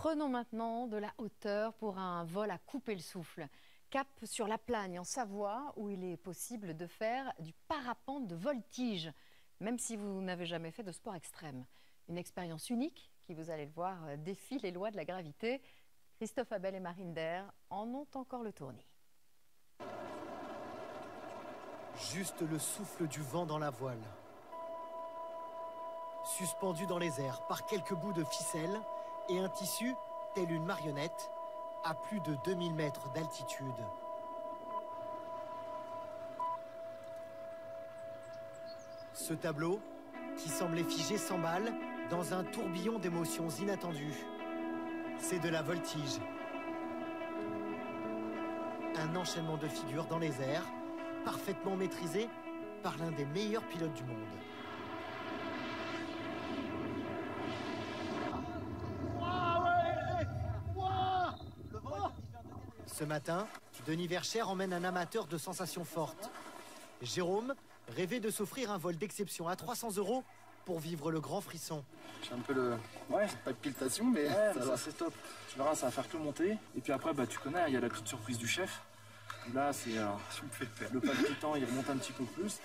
Prenons maintenant de la hauteur pour un vol à couper le souffle. Cap sur la Plagne en Savoie où il est possible de faire du parapente de voltige, même si vous n'avez jamais fait de sport extrême. Une expérience unique qui, vous allez le voir, défie les lois de la gravité. Christophe Abel et Marine Der en ont encore le tournis. Juste le souffle du vent dans la voile. Suspendu dans les airs par quelques bouts de ficelle et un tissu, tel une marionnette, à plus de 2000 mètres d'altitude. Ce tableau, qui semblait figé s'emballe dans un tourbillon d'émotions inattendues. C'est de la voltige. Un enchaînement de figures dans les airs, parfaitement maîtrisé par l'un des meilleurs pilotes du monde. Ce matin, Denis Vercher emmène un amateur de sensations fortes. Jérôme rêvait de s'offrir un vol d'exception à 300 € pour vivre le grand frisson. J'ai un peu le... Ouais, pas de piltation, mais ça c'est top. Tu verras, ça va faire que monter. Et puis après, tu connais, il y a la petite surprise du chef. Là, c'est le palpitant, il remonte un petit peu plus.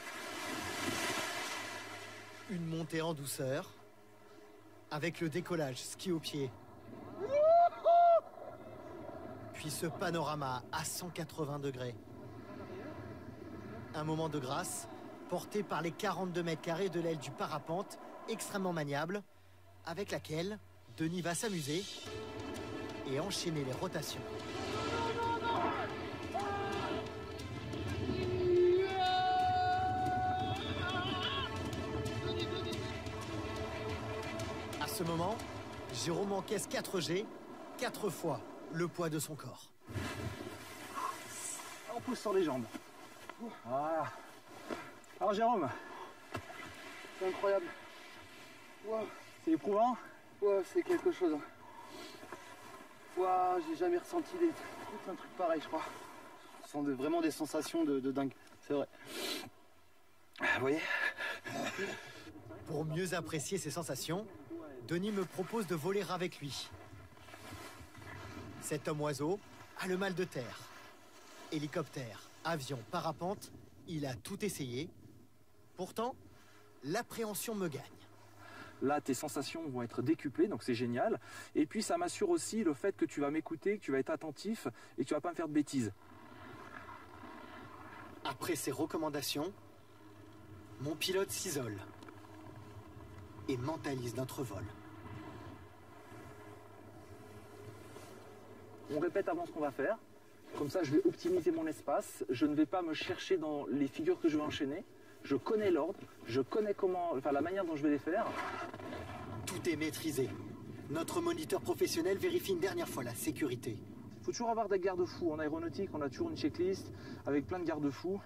Une montée en douceur, avec le décollage ski au pied. Puis ce panorama à 180 degrés. Un moment de grâce, porté par les 42 mètres carrés de l'aile du parapente, extrêmement maniable, avec laquelle Denis va s'amuser et enchaîner les rotations. À ce moment, Jérôme encaisse 4G, 4 fois le poids de son corps. On pousse sur les jambes. Voilà. Alors Jérôme, c'est incroyable. Wow. C'est éprouvant. Ouais, c'est quelque chose. Wow, j'ai jamais ressenti un truc pareil, je crois. Ce sont vraiment des sensations de dingue. C'est vrai. Vous voyez? Pour mieux apprécier ces sensations, Denis me propose de voler avec lui. Cet homme oiseau a le mal de terre. Hélicoptère, avion, parapente, il a tout essayé. Pourtant, l'appréhension me gagne. Là, tes sensations vont être décuplées, donc c'est génial. Et puis, ça m'assure aussi le fait que tu vas m'écouter, que tu vas être attentif et que tu vas pas me faire de bêtises. Après ces recommandations, mon pilote s'isole et mentalise notre vol. On répète avant ce qu'on va faire. Comme ça, je vais optimiser mon espace. Je ne vais pas me chercher dans les figures que je vais enchaîner. Je connais l'ordre, je connais la manière dont je vais les faire. Tout est maîtrisé. Notre moniteur professionnel vérifie une dernière fois la sécurité. Il faut toujours avoir des garde-fous. En aéronautique, on a toujours une checklist avec plein de garde-fous.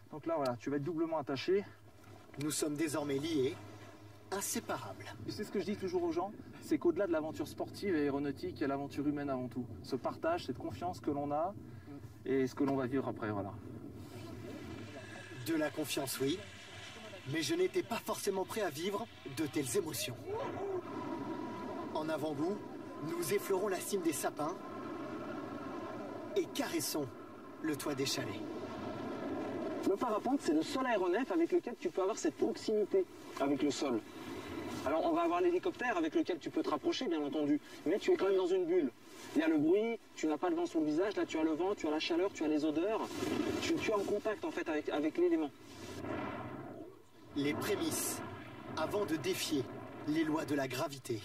Donc là, voilà, tu vas être doublement attaché. Nous sommes désormais liés, inséparables. Tu sais ce que je dis toujours aux gens, c'est qu'au-delà de l'aventure sportive et aéronautique, il y a l'aventure humaine avant tout. Ce partage, cette confiance que l'on a et ce que l'on va vivre après, voilà. De la confiance, oui, mais je n'étais pas forcément prêt à vivre de telles émotions. En avant-goût, nous effleurons la cime des sapins et caressons le toit des chalets. Le parapente, c'est le seul aéronef avec lequel tu peux avoir cette proximité avec le sol. Alors, on va avoir l'hélicoptère avec lequel tu peux te rapprocher, bien entendu, mais tu es quand même dans une bulle. Il y a le bruit, tu n'as pas le vent sur le visage, là tu as le vent, tu as la chaleur, tu as les odeurs. Tu es en contact en fait avec l'élément. Les prémices, avant de défier les lois de la gravité.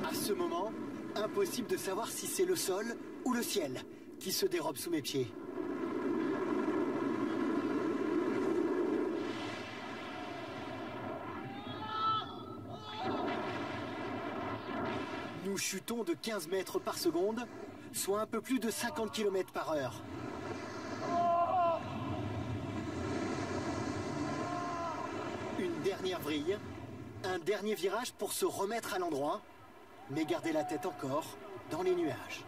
À ce moment, impossible de savoir si c'est le sol ou le ciel qui se dérobe sous mes pieds. Nous chutons de 15 mètres par seconde, soit un peu plus de 50 km par heure. Une dernière vrille, un dernier virage pour se remettre à l'endroit, mais garder la tête encore dans les nuages.